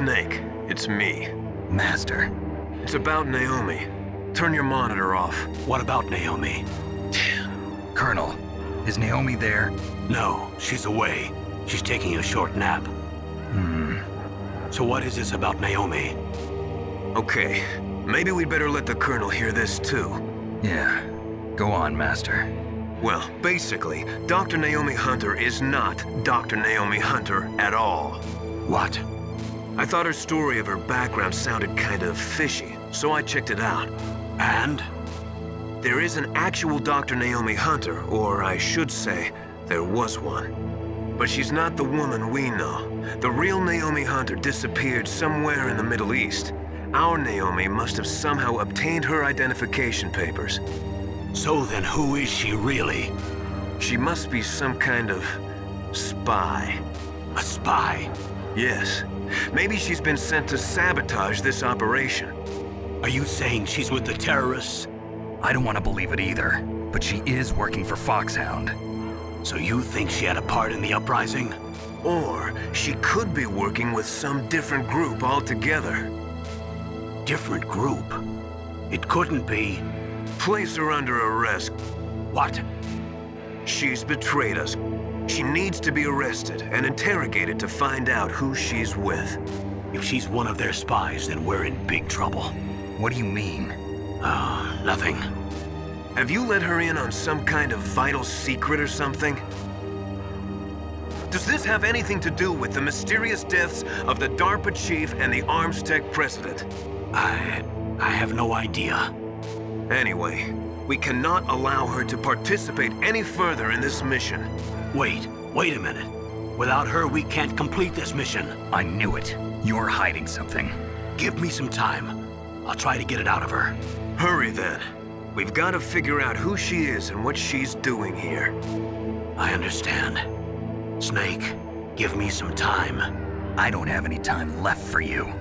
Snake, it's me. Master. It's about Naomi. Turn your monitor off. What about Naomi? Colonel, is Naomi there? No, she's away. She's taking a short nap. So what is this about Naomi? Okay, maybe we'd better let the Colonel hear this too. Yeah. Go on, Master. Well, basically, Dr. Naomi Hunter is not Dr. Naomi Hunter at all. What? I thought her story of her background sounded kind of fishy, so I checked it out. And? There is an actual Dr. Naomi Hunter, or I should say, there was one. But she's not the woman we know. The real Naomi Hunter disappeared somewhere in the Middle East. Our Naomi must have somehow obtained her identification papers. So then who is she really? She must be some kind of spy. A spy? Yes. Maybe she's been sent to sabotage this operation. Are you saying she's with the terrorists? I don't want to believe it either, but she is working for Foxhound. So you think she had a part in the uprising? Or she could be working with some different group altogether. Different group? It couldn't be. Place her under arrest. What? She's betrayed us. She needs to be arrested and interrogated to find out who she's with. If she's one of their spies, then we're in big trouble. What do you mean? Nothing. Have you let her in on some kind of vital secret or something? Does this have anything to do with the mysterious deaths of the DARPA chief and the Arms Tech president? I have no idea. Anyway, we cannot allow her to participate any further in this mission. Wait a minute. Without her, we can't complete this mission. I knew it. You're hiding something. Give me some time. I'll try to get it out of her. Hurry then. We've got to figure out who she is and what she's doing here. I understand. Snake, give me some time. I don't have any time left for you.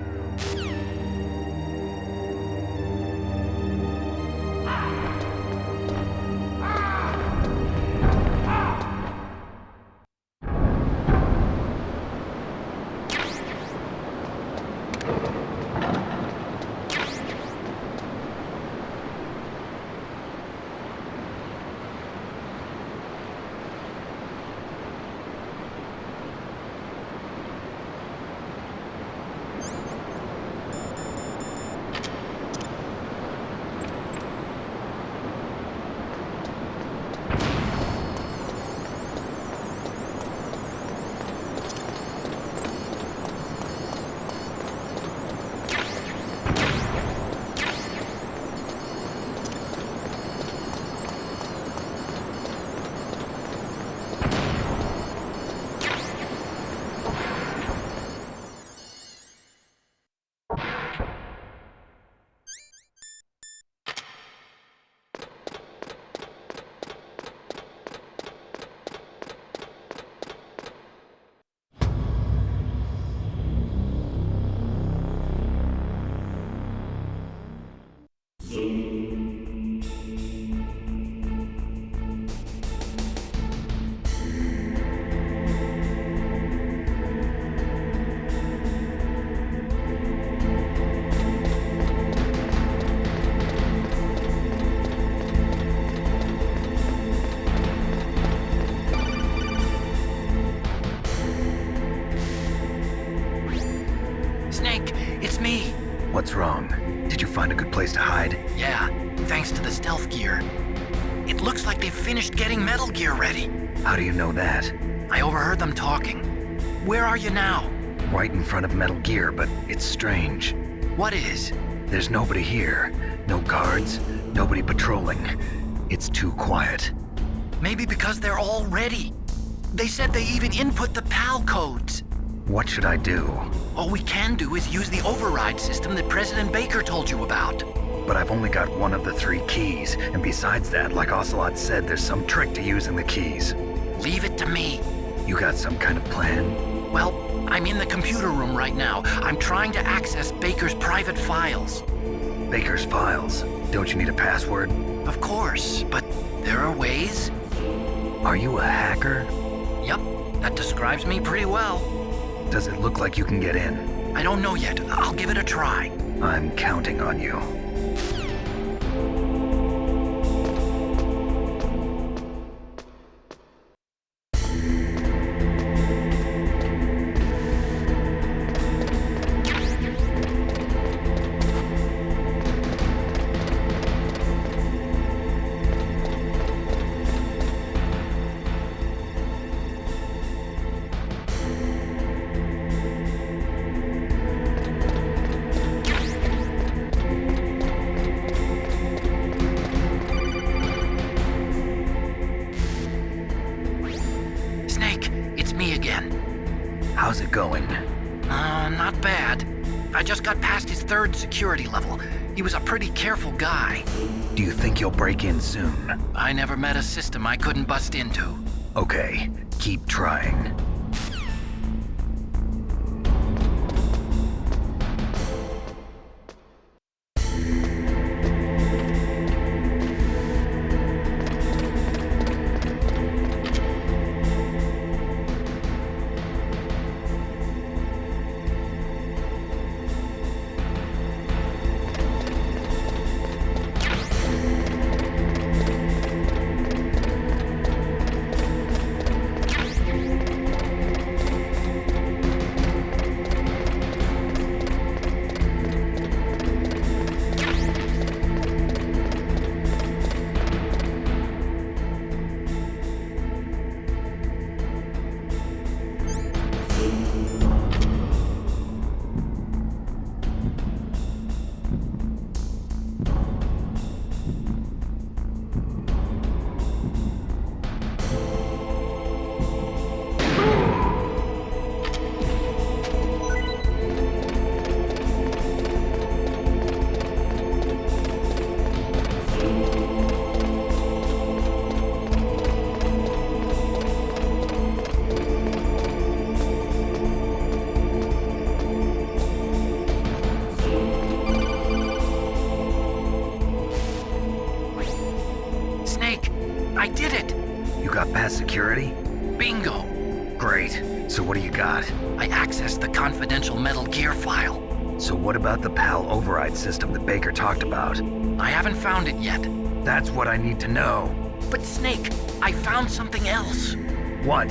What's wrong? Did you find a good place to hide? Yeah, thanks to the stealth gear. It looks like they've finished getting Metal Gear ready. How do you know that? I overheard them talking. Where are you now? Right in front of Metal Gear, but it's strange. What is? There's nobody here. No guards, nobody patrolling. It's too quiet. Maybe because they're all ready. They said they even input the PAL codes. What should I do? All we can do is use the override system that President Baker told you about. But I've only got one of the 3 keys, and besides that, like Ocelot said, there's some trick to using the keys. Leave it to me. You got some kind of plan? Well, I'm in the computer room right now. I'm trying to access Baker's private files. Baker's files? Don't you need a password? Of course, but there are ways. Are you a hacker? Yep, that describes me pretty well. Does it look like you can get in? I don't know yet. I'll give it a try. I'm counting on you. How's it going? Not bad. I just got past his 3rd security level. He was a pretty careful guy. Do you think you'll break in soon? I never met a system I couldn't bust into. Okay, keep trying. I did it! You got past security? Bingo! Great. So what do you got? I accessed the confidential Metal Gear file. So what about the PAL override system that Baker talked about? I haven't found it yet. That's what I need to know. But Snake, I found something else. What?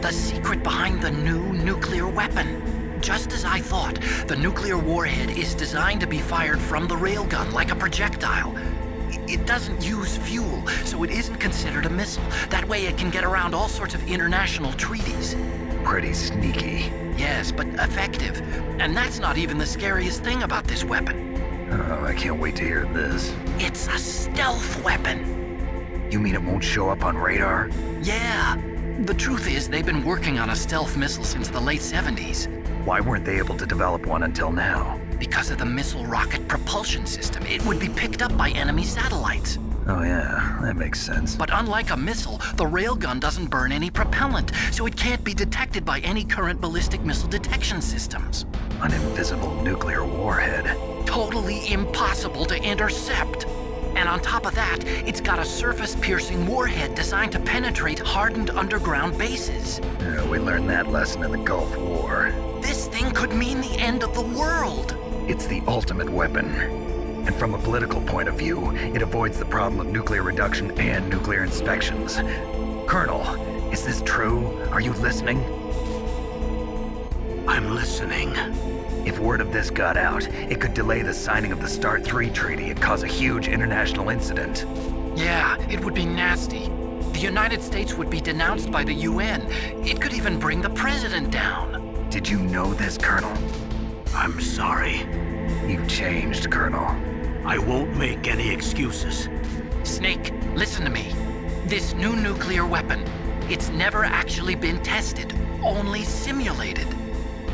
The secret behind the new nuclear weapon. Just as I thought, the nuclear warhead is designed to be fired from the railgun like a projectile. It doesn't use fuel, so it isn't considered a missile. That way it can get around all sorts of international treaties. Pretty sneaky. Yes, but effective. And that's not even the scariest thing about this weapon. Oh, I can't wait to hear this. It's a stealth weapon. You mean it won't show up on radar? Yeah. The truth is, they've been working on a stealth missile since the late 70s. Why weren't they able to develop one until now? Because of the missile rocket propulsion system. It would be picked up by enemy satellites. Oh yeah, that makes sense. But unlike a missile, the railgun doesn't burn any propellant, so it can't be detected by any current ballistic missile detection systems. An invisible nuclear warhead. Totally impossible to intercept. And on top of that, it's got a surface-piercing warhead designed to penetrate hardened underground bases. Yeah, we learned that lesson in the Gulf War. This thing could mean the end of the world. It's the ultimate weapon. And from a political point of view, it avoids the problem of nuclear reduction and nuclear inspections. Colonel, is this true? Are you listening? I'm listening. If word of this got out, it could delay the signing of the START 3 treaty and cause a huge international incident. Yeah, it would be nasty. The United States would be denounced by the UN. It could even bring the president down. Did you know this, Colonel? I'm sorry. You've changed, Colonel. I won't make any excuses. Snake, listen to me. This new nuclear weapon, it's never actually been tested, only simulated.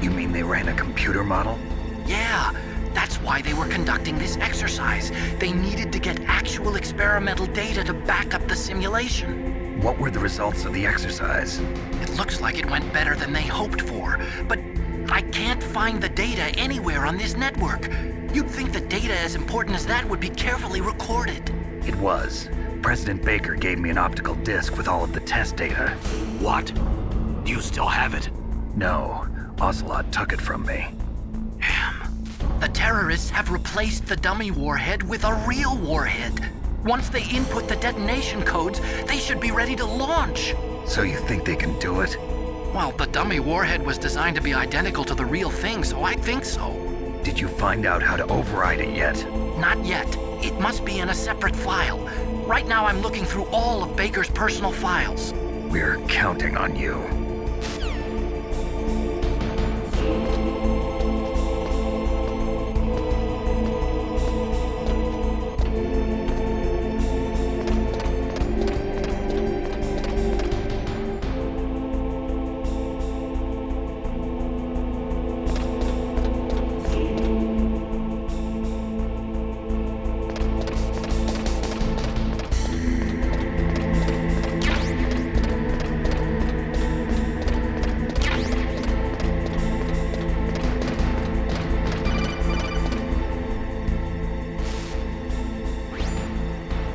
You mean they ran a computer model? Yeah, that's why they were conducting this exercise. They needed to get actual experimental data to back up the simulation. What were the results of the exercise? It looks like it went better than they hoped for, but I can't find the data anywhere on this network. You'd think the data as important as that would be carefully recorded. It was. President Baker gave me an optical disc with all of the test data. What? Do you still have it? No, Ocelot took it from me. The terrorists have replaced the dummy warhead with a real warhead. Once they input the detonation codes, they should be ready to launch. So you think they can do it? Well, the dummy warhead was designed to be identical to the real thing, so I think so. Did you find out how to override it yet? Not yet. It must be in a separate file. Right now I'm looking through all of Baker's personal files. We're counting on you.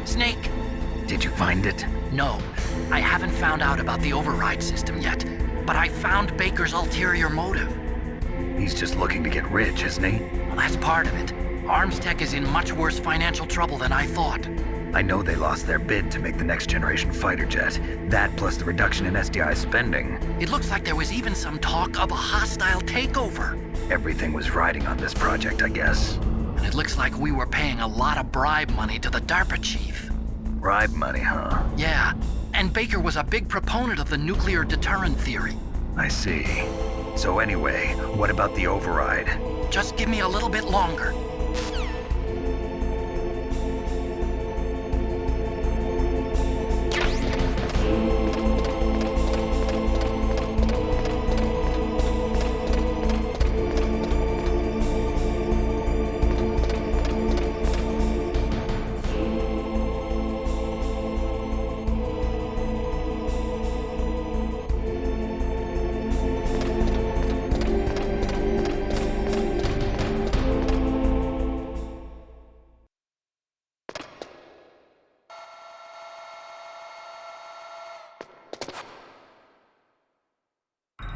Snake? Did you find it? No, I haven't found out about the override system yet, but I found Baker's ulterior motive. He's just looking to get rich, isn't he? Well, that's part of it. Arms Tech is in much worse financial trouble than I thought. I know they lost their bid to make the next generation fighter jet. That plus the reduction in SDI spending. It looks like there was even some talk of a hostile takeover. Everything was riding on this project, I guess. And it looks like we were paying a lot of bribe money to the DARPA chief. Bribe money, huh? Yeah, and Baker was a big proponent of the nuclear deterrent theory. I see. So anyway, what about the override? Just give me a little bit longer.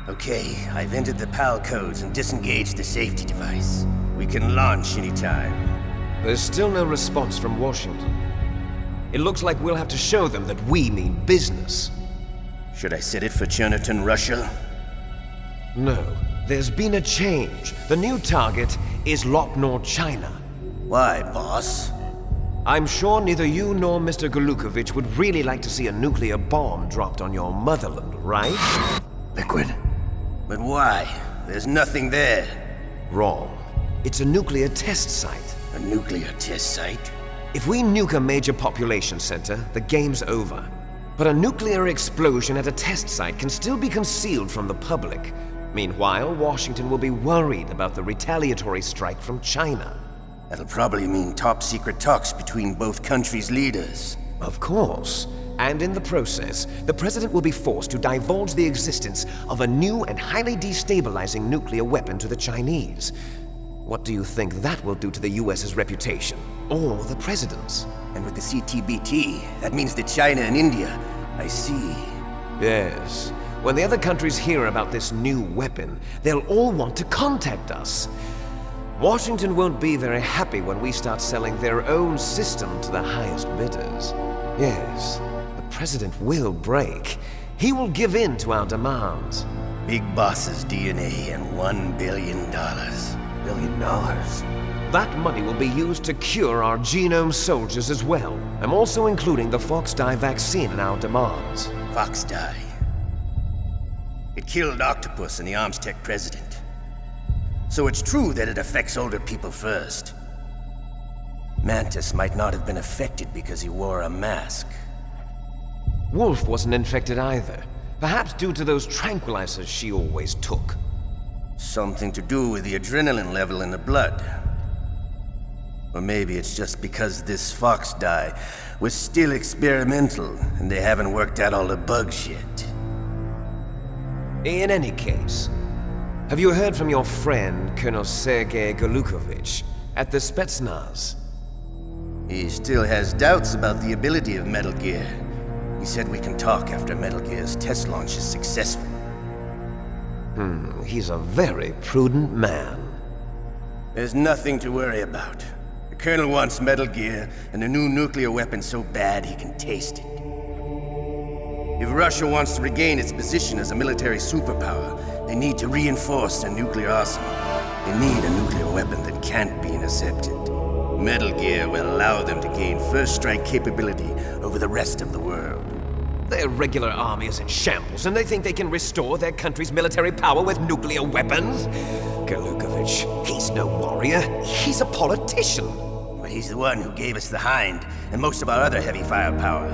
Okay, I've entered the PAL codes and disengaged the safety device. We can launch anytime. There's still no response from Washington. It looks like we'll have to show them that we mean business. Should I set it for Cherniton, Russia? No, there's been a change. The new target is Lopnor, China. Why, boss? I'm sure neither you nor Mr. Golukovich would really like to see a nuclear bomb dropped on your motherland, right? Liquid. But why? There's nothing there. Wrong. It's a nuclear test site. A nuclear test site? If we nuke a major population center, the game's over. But a nuclear explosion at a test site can still be concealed from the public. Meanwhile, Washington will be worried about the retaliatory strike from China. That'll probably mean top-secret talks between both countries' leaders. Of course. And in the process, the president will be forced to divulge the existence of a new and highly destabilizing nuclear weapon to the Chinese. What do you think that will do to the US's reputation? Or the president's? And with the CTBT, that means that China and India. I see. Yes. When the other countries hear about this new weapon, they'll all want to contact us. Washington won't be very happy when we start selling their own system to the highest bidders. Yes, the president will break. He will give in to our demands. Big boss's DNA and $1 billion. $1 billion? That money will be used to cure our genome soldiers as well. I'm also including the Fox-Die vaccine in our demands. Fox-Die. It killed Octopus and the Arms Tech president. So it's true that it affects older people first. Mantis might not have been affected because he wore a mask. Wolf wasn't infected either. Perhaps due to those tranquilizers she always took. Something to do with the adrenaline level in the blood. Or maybe it's just because this Fox-Die was still experimental and they haven't worked out all the bugs yet. In any case, have you heard from your friend, Colonel Sergei Golukovich, at the Spetsnaz? He still has doubts about the ability of Metal Gear. He said we can talk after Metal Gear's test launch is successful. He's a very prudent man. There's nothing to worry about. The Colonel wants Metal Gear and a new nuclear weapon so bad he can taste it. If Russia wants to regain its position as a military superpower, they need to reinforce their nuclear arsenal. They need a nuclear weapon that can't be intercepted. Metal Gear will allow them to gain first strike capability over the rest of the world. Their regular army is in shambles, and they think they can restore their country's military power with nuclear weapons? Galukovich, he's no warrior. He's a politician. But he's the one who gave us the Hind and most of our other heavy firepower.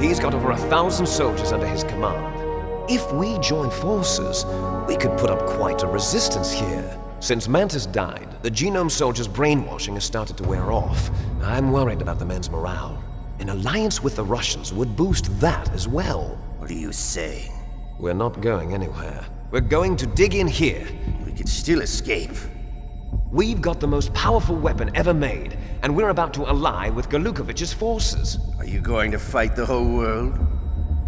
He's got over 1,000 soldiers under his command. If we join forces, we could put up quite a resistance here. Since Mantis died, the Genome Soldiers' brainwashing has started to wear off. I'm worried about the men's morale. An alliance with the Russians would boost that as well. What are you saying? We're not going anywhere. We're going to dig in here. We could still escape. We've got the most powerful weapon ever made, and we're about to ally with Galukovich's forces. Are you going to fight the whole world?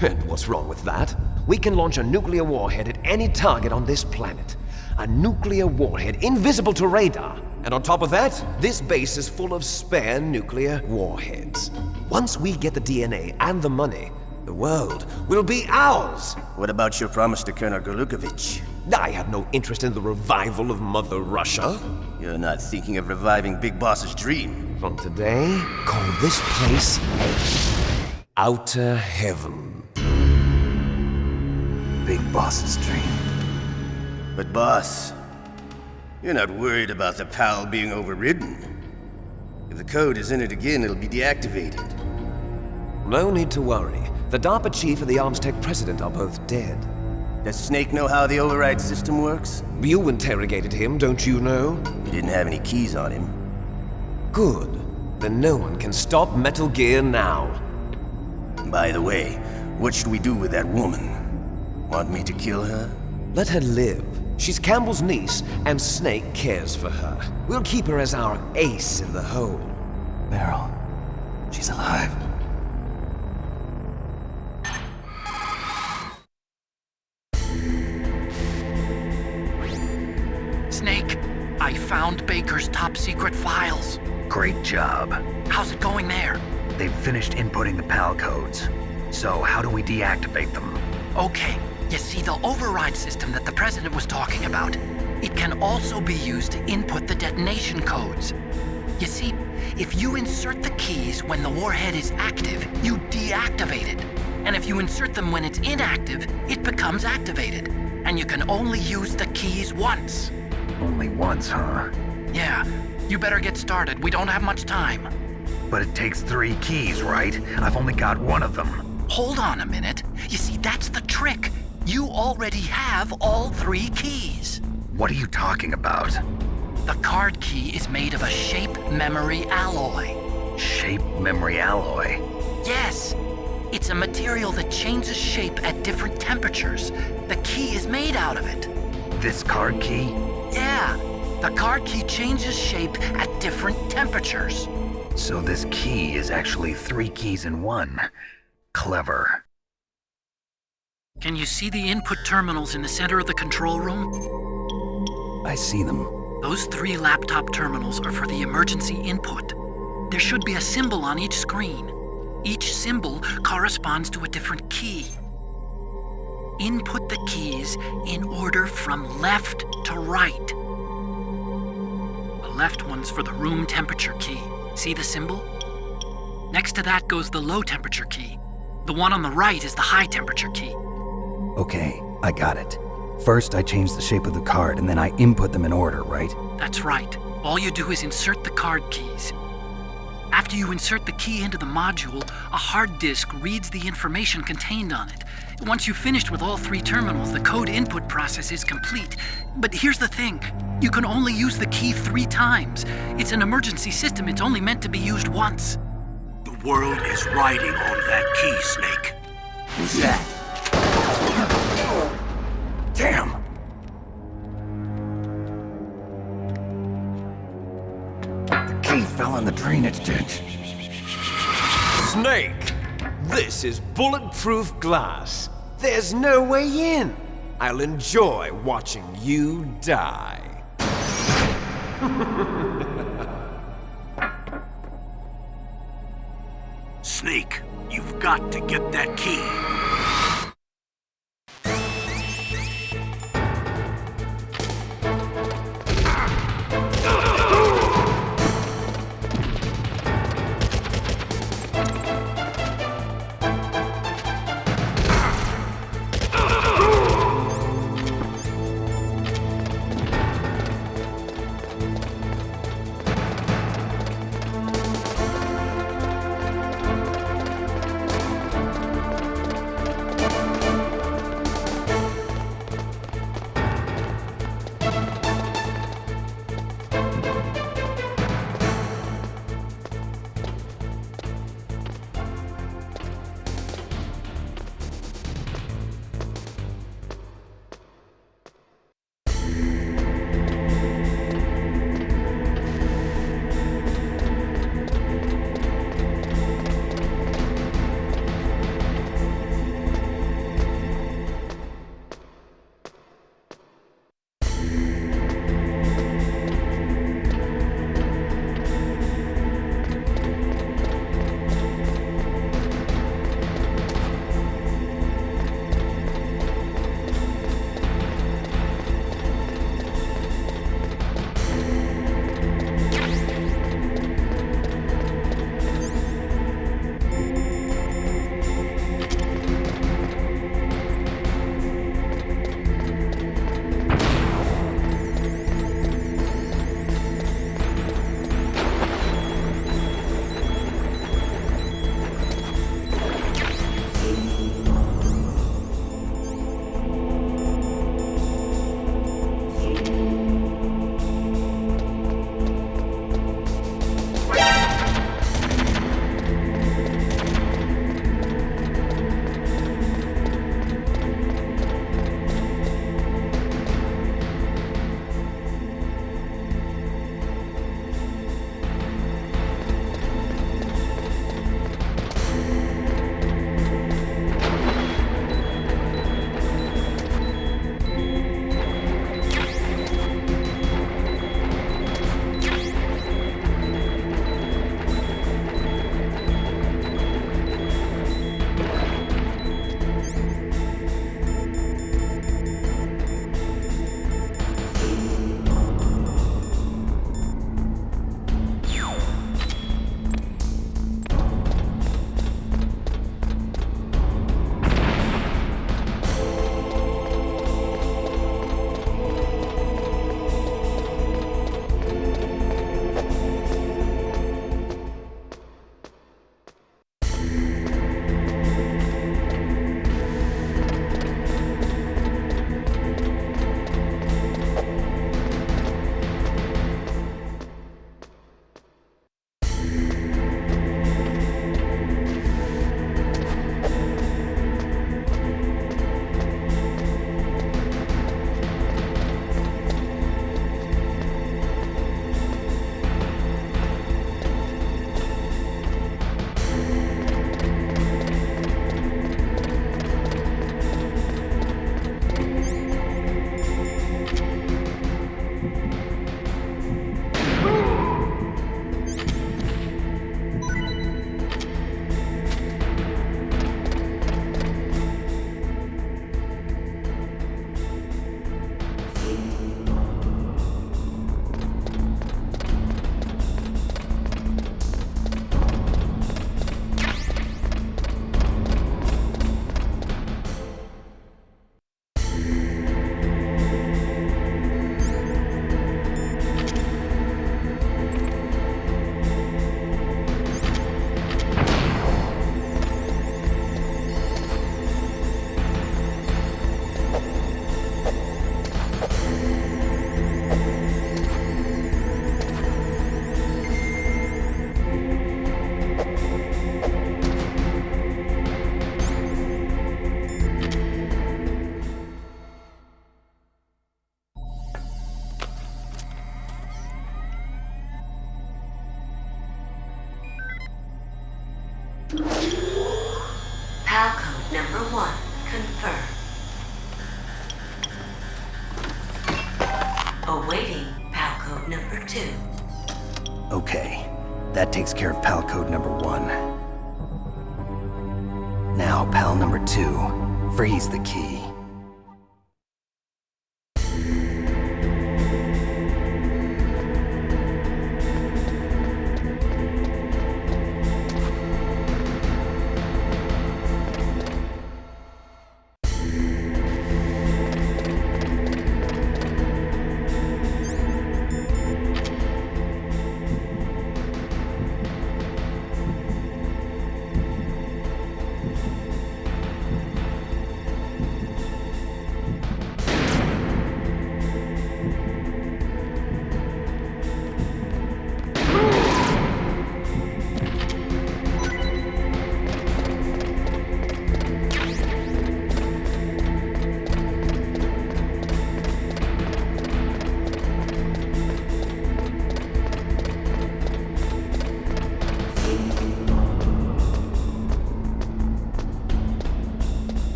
And what's wrong with that? We can launch a nuclear warhead at any target on this planet. A nuclear warhead invisible to radar. And on top of that, this base is full of spare nuclear warheads. Once we get the DNA and the money, the world will be ours! What about your promise to Colonel Galukovich? I have no interest in the revival of Mother Russia. You're not thinking of reviving Big Boss's dream. From today, call this place Outer Heaven. Big Boss's dream. But boss, you're not worried about the PAL being overridden. If the code is entered again, it'll be deactivated. No need to worry. The DARPA chief and the Arms Tech president are both dead. Does Snake know how the override system works? You interrogated him, don't you know? He didn't have any keys on him. Good. Then no one can stop Metal Gear now. By the way, what should we do with that woman? Want me to kill her? Let her live. She's Campbell's niece, and Snake cares for her. We'll keep her as our ace in the hole. Meryl, she's alive. Snake, I found Baker's top secret files. Great job. How's it going there? They've finished inputting the PAL codes. So how do we deactivate them? Okay, you see the override system that the president was talking about. It can also be used to input the detonation codes. You see, if you insert the keys when the warhead is active, you deactivate it. And if you insert them when it's inactive, it becomes activated. And you can only use the keys once. Only once, huh? Yeah, you better get started. We don't have much time. But it takes 3 keys, right? I've only got one of them. Hold on a minute. You see, that's the trick. You already have all 3 keys. What are you talking about? The card key is made of a shape memory alloy. Shape memory alloy? Yes. It's a material that changes shape at different temperatures. The key is made out of it. This card key? Yeah. The card key changes shape at different temperatures. So this key is actually 3 keys in one. Clever. Can you see the input terminals in the center of the control room? I see them. Those 3 laptop terminals are for the emergency input. There should be a symbol on each screen. Each symbol corresponds to a different key. Input the keys in order from left to right. The left one's for the room temperature key. See the symbol? Next to that goes the low temperature key. The one on the right is the high temperature key. Okay, I got it. First, I change the shape of the card, and then I input them in order, right? That's right. All you do is insert the card keys. After you insert the key into the module, a hard disk reads the information contained on it. Once you've finished with all 3 terminals, the code input process is complete. But here's the thing. You can only use the key 3 times. It's an emergency system. It's only meant to be used once. The world is riding on that key, Snake. Who's that? Damn! The key fell in the drainage ditch. Snake! This is bulletproof glass. There's no way in. I'll enjoy watching you die. Sneak, you've got to get that key. PAL code number 1 confirmed. Awaiting PAL code number 2. 2. Okay, that takes care of pal code number 1. Now, pal number 2, freeze the key.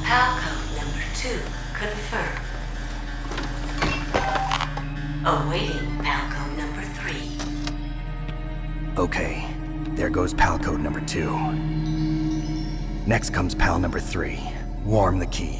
PAL code number 2 confirmed. Awaiting PAL code number 3. Okay, there goes pal code number 2. Next comes pal number 3. Warm the key.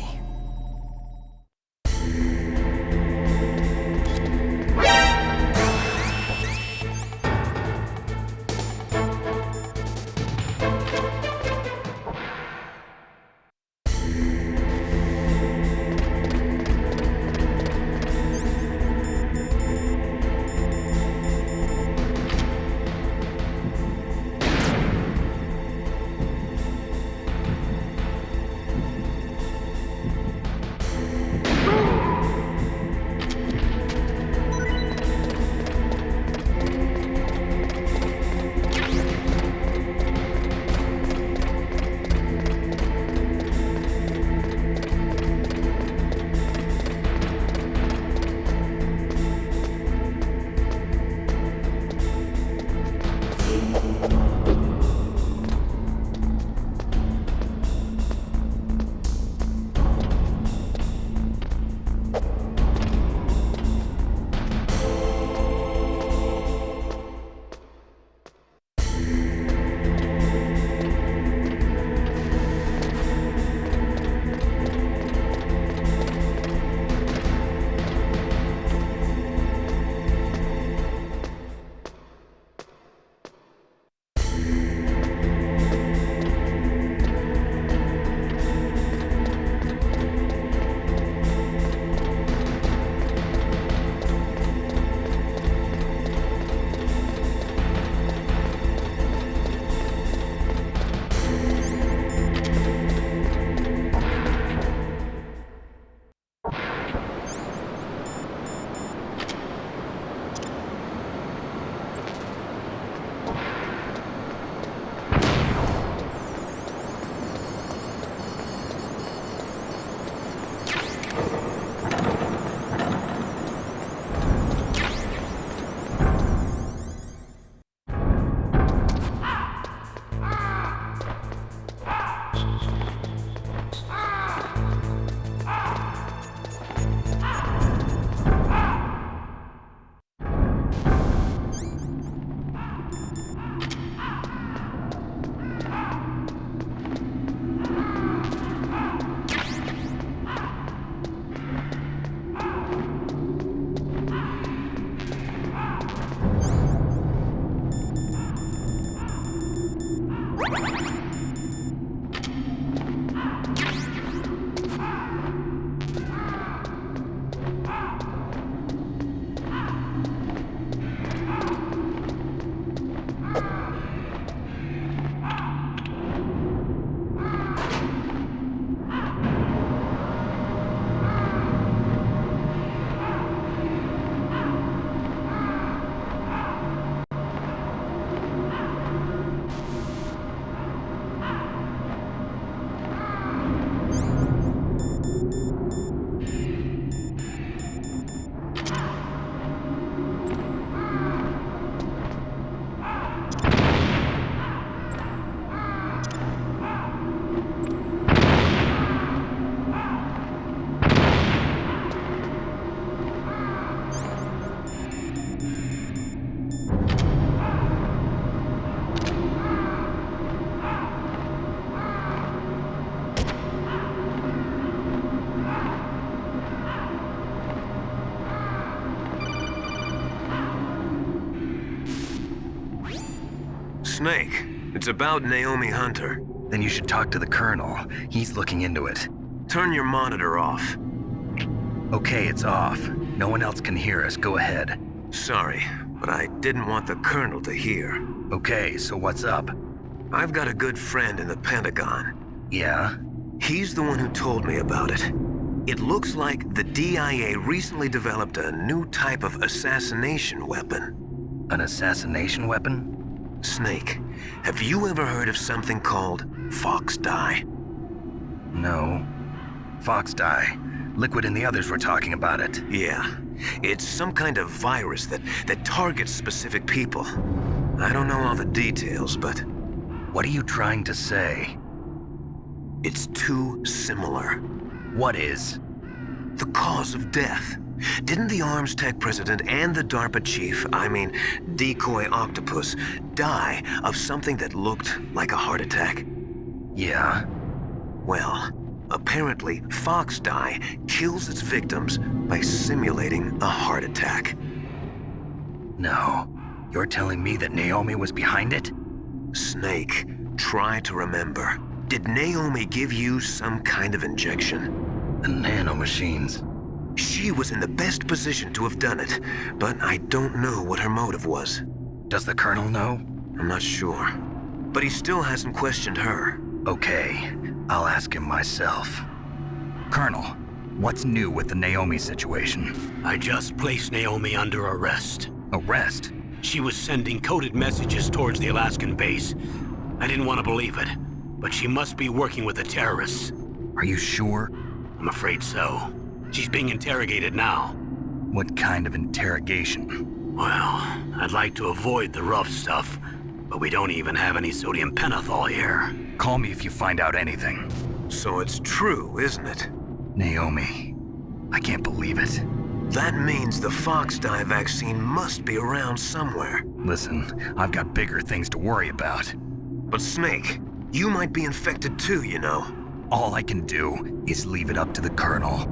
Snake, it's about Naomi Hunter. Then you should talk to the Colonel. He's looking into it. Turn your monitor off. Okay, it's off. No one else can hear us. Go ahead. Sorry, but I didn't want the Colonel to hear. Okay, so what's up? I've got a good friend in the Pentagon. Yeah? He's the one who told me about it. It looks like the DIA recently developed a new type of assassination weapon. An assassination weapon? Snake, have you ever heard of something called Fox Dye? No. Fox dye. Liquid and the others were talking about it. Yeah. It's some kind of virus that targets specific people. I don't know all the details, but... What are you trying to say? It's too similar. What is? The cause of death. Didn't the Arms Tech president and the DARPA chief, Decoy Octopus, die of something that looked like a heart attack? Yeah. Well, apparently, Foxdie kills its victims by simulating a heart attack. No. You're telling me that Naomi was behind it? Snake, try to remember. Did Naomi give you some kind of injection? The nanomachines. She was in the best position to have done it, but I don't know what her motive was. Does the Colonel know? I'm not sure. But he still hasn't questioned her. Okay, I'll ask him myself. Colonel, what's new with the Naomi situation? I just placed Naomi under arrest. Arrest? She was sending coded messages towards the Alaskan base. I didn't want to believe it, but she must be working with the terrorists. Are you sure? I'm afraid so. She's being interrogated now. What kind of interrogation? Well, I'd like to avoid the rough stuff, but we don't even have any sodium pentothal here. Call me if you find out anything. So it's true, isn't it? Naomi, I can't believe it. That means the Foxdie vaccine must be around somewhere. Listen, I've got bigger things to worry about. But Snake, you might be infected too, you know. All I can do is leave it up to the Colonel.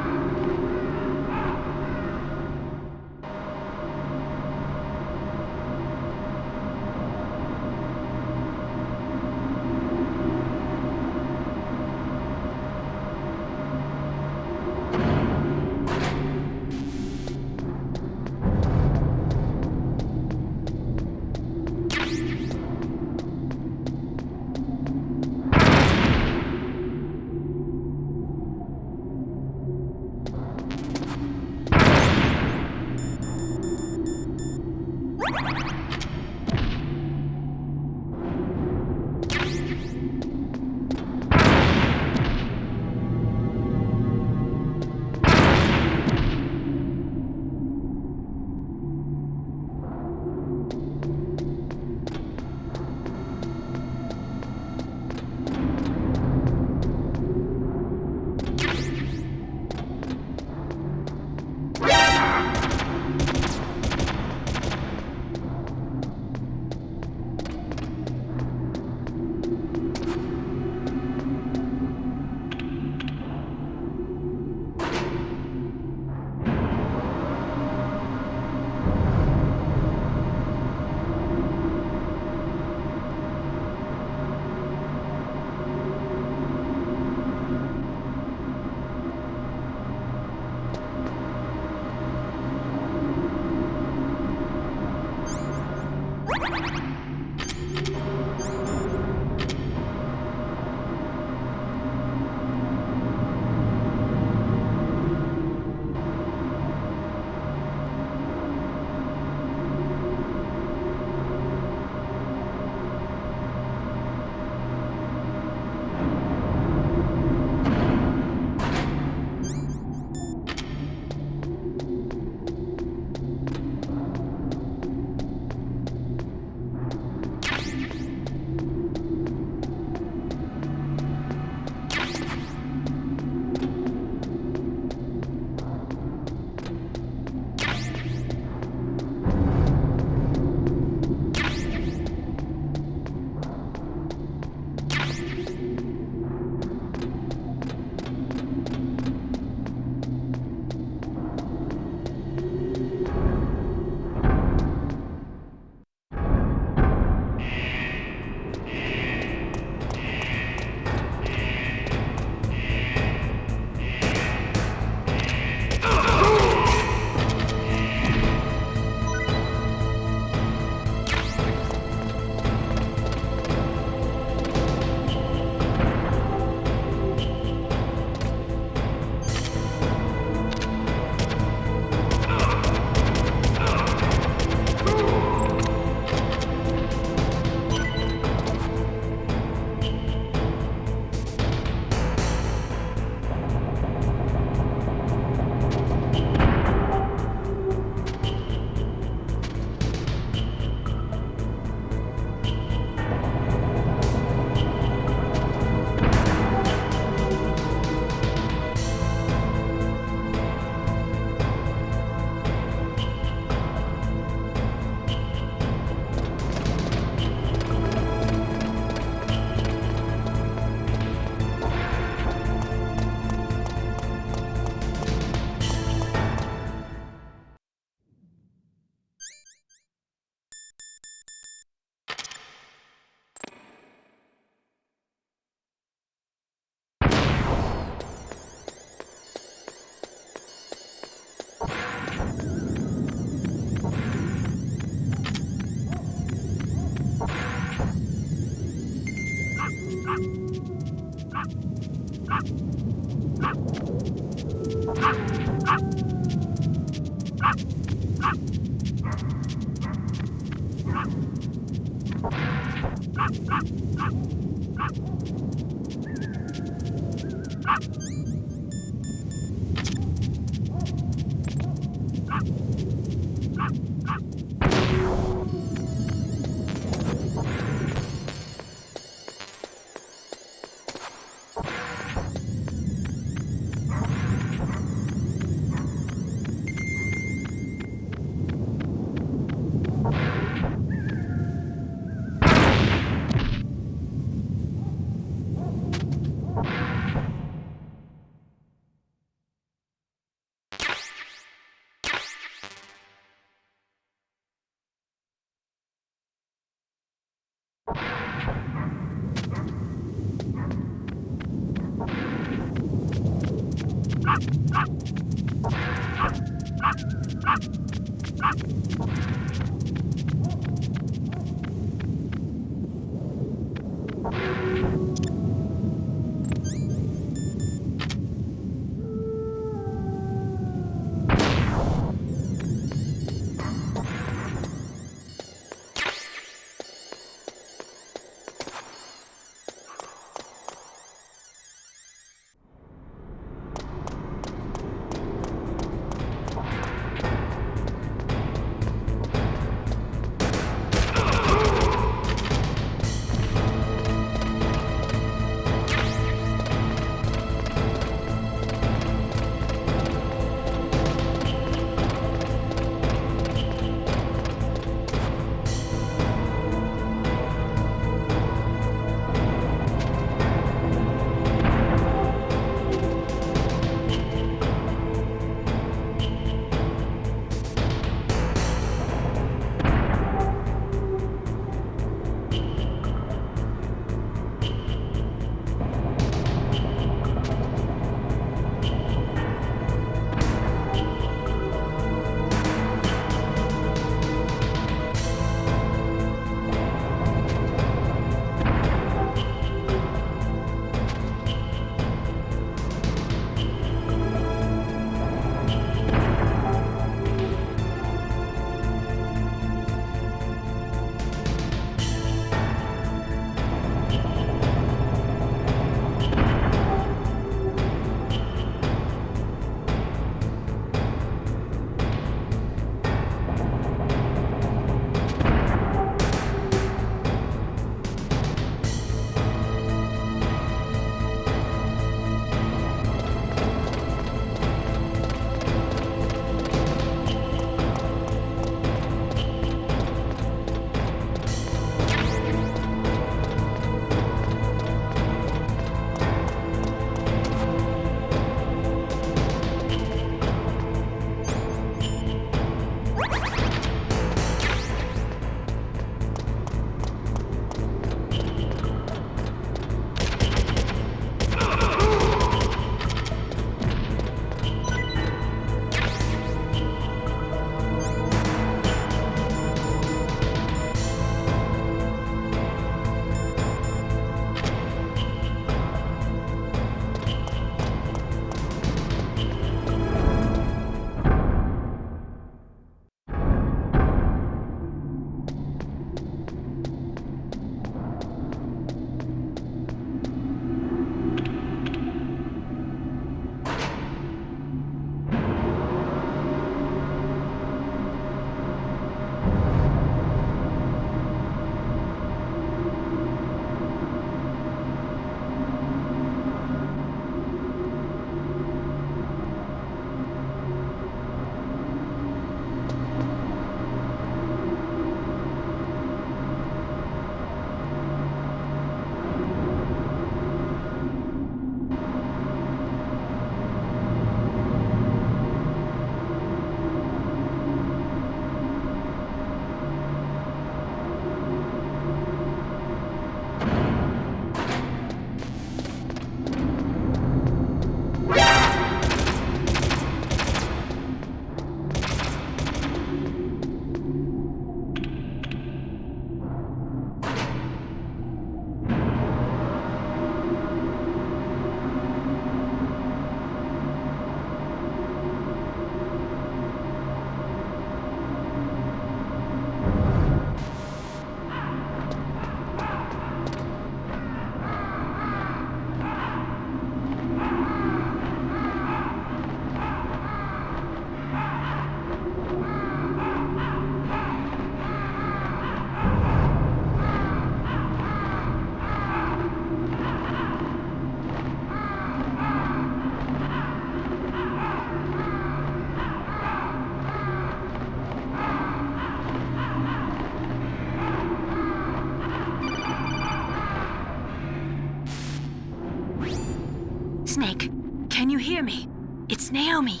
Snake, can you hear me? It's Naomi.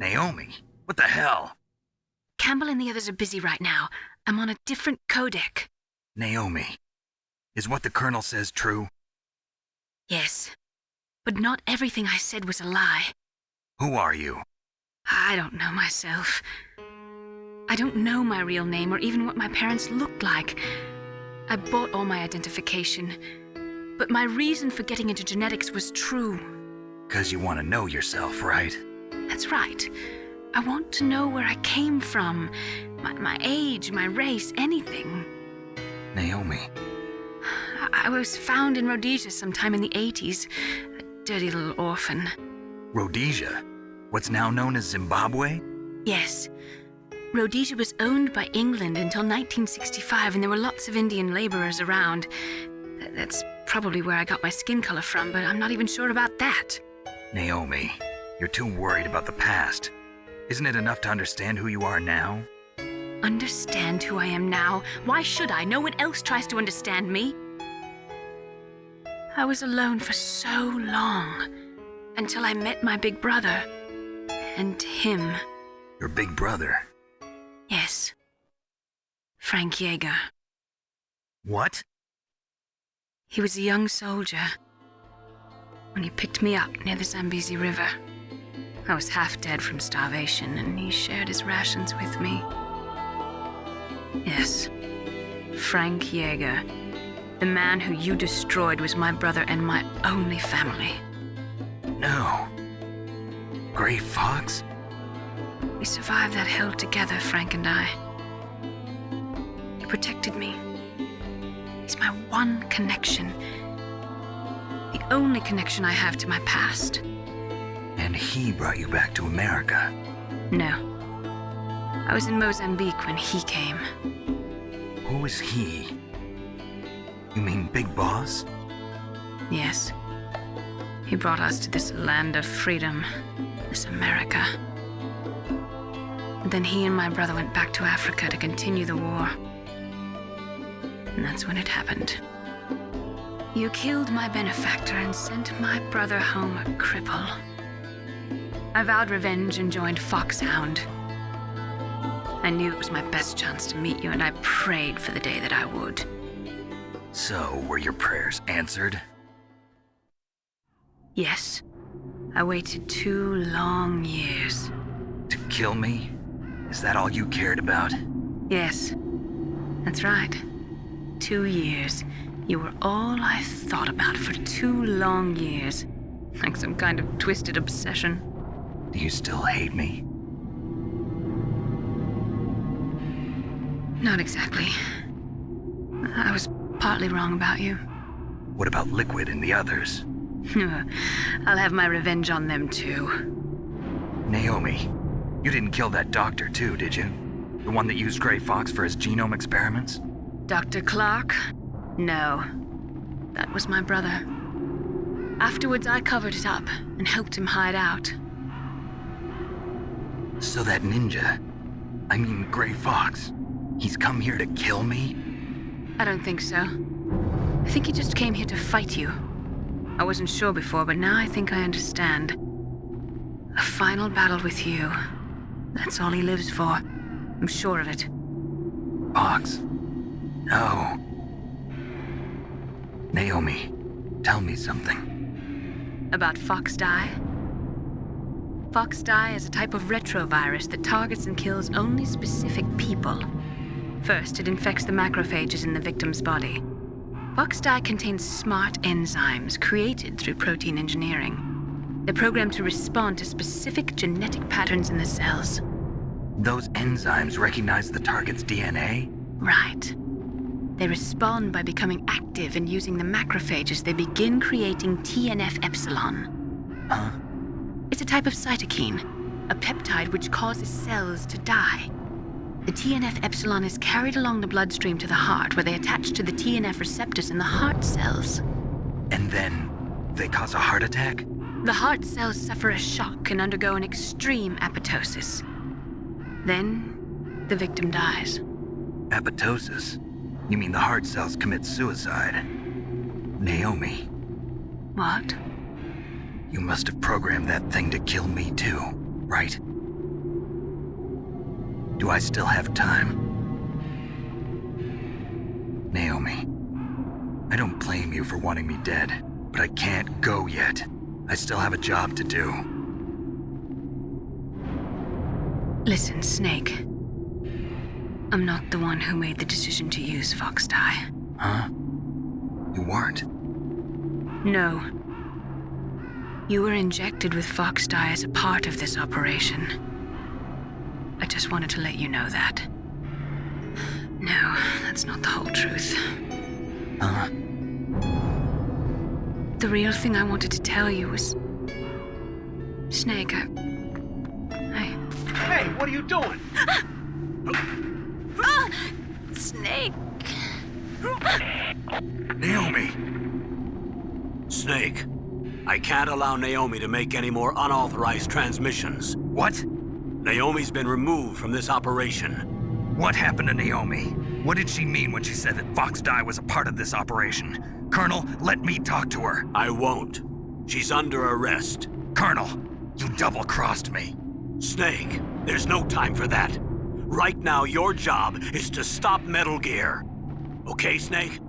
Naomi? What the hell? Campbell and the others are busy right now. I'm on a different codec. Naomi, is what the Colonel says true? Yes, but not everything I said was a lie. Who are you? I don't know myself. I don't know my real name or even what my parents looked like. I bought all my identification, but my reason for getting into genetics was true. 'Cause you want to know yourself, right? That's right. I want to know where I came from, my age, my race, anything. Naomi. I was found in Rhodesia sometime in the 80s, a dirty little orphan. Rhodesia? What's now known as Zimbabwe? Yes. Rhodesia was owned by England until 1965, and there were lots of Indian laborers around. That's probably where I got my skin color from, but I'm not even sure about that. Naomi, you're too worried about the past. Isn't it enough to understand who you are now? Understand who I am now? Why should I? No one else tries to understand me. I was alone for so long, until I met my big brother. And him. Your big brother? Yes. Frank Yeager. What? He was a young soldier when he picked me up near the Zambezi River. I was half dead from starvation, and he shared his rations with me. Yes, Frank Yeager. The man who you destroyed was my brother and my only family. No. Gray Fox? We survived that hell together, Frank and I. He protected me. He's my one connection. The only connection I have to my past. And he brought you back to America? No. I was in Mozambique when he came. Who is he? You mean Big Boss? Yes. He brought us to this land of freedom, this America. And then he and my brother went back to Africa to continue the war. And that's when it happened. You killed my benefactor and sent my brother home a cripple. I vowed revenge and joined Foxhound. I knew it was my best chance to meet you, and I prayed for the day that I would. So, were your prayers answered? Yes. I waited 2 long years. To kill me? Is that all you cared about? Yes. That's right. 2 years. You were all I thought about for 2 long years. Like some kind of twisted obsession. Do you still hate me? Not exactly. I was partly wrong about you. What about Liquid and the others? I'll have my revenge on them too. Naomi, you didn't kill that doctor too, did you? The one that used Gray Fox for his genome experiments? Dr. Clark? No. That was my brother. Afterwards, I covered it up and helped him hide out. So that ninja, I mean Gray Fox, he's come here to kill me? I don't think so. I think he just came here to fight you. I wasn't sure before, but now I think I understand. A final battle with you. That's all he lives for. I'm sure of it. Fox? No. Naomi, tell me something. About FoxDie? FoxDie is a type of retrovirus that targets and kills only specific people. First, it infects the macrophages in the victim's body. FoxDie contains smart enzymes created through protein engineering. They're programmed to respond to specific genetic patterns in the cells. Those enzymes recognize the target's DNA? Right. They respond by becoming active and using the macrophages. They begin creating TNF-epsilon. Huh? It's a type of cytokine, a peptide which causes cells to die. The TNF-epsilon is carried along the bloodstream to the heart, where they attach to the TNF receptors in the heart cells. And then they cause a heart attack? The heart cells suffer a shock and undergo an extreme apoptosis. Then, the victim dies. Apoptosis? You mean the heart cells commit suicide? Naomi. What? You must have programmed that thing to kill me too, right? Do I still have time? Naomi, I don't blame you for wanting me dead, but I can't go yet. I still have a job to do. Listen, Snake. I'm not the one who made the decision to use Fox Dye. Huh? You weren't? No. You were injected with Fox Dye as a part of this operation. I just wanted to let you know that. No, that's not the whole truth. Huh? The real thing I wanted to tell you was... Snake, Hey, what are you doing? Snake! Naomi! Snake, I can't allow Naomi to make any more unauthorized transmissions. What? Naomi's been removed from this operation. What happened to Naomi? What did she mean when she said that Fox Dye was a part of this operation? Colonel, let me talk to her. I won't. She's under arrest. Colonel, you double-crossed me. Snake, there's no time for that. Right now, your job is to stop Metal Gear. Okay, Snake?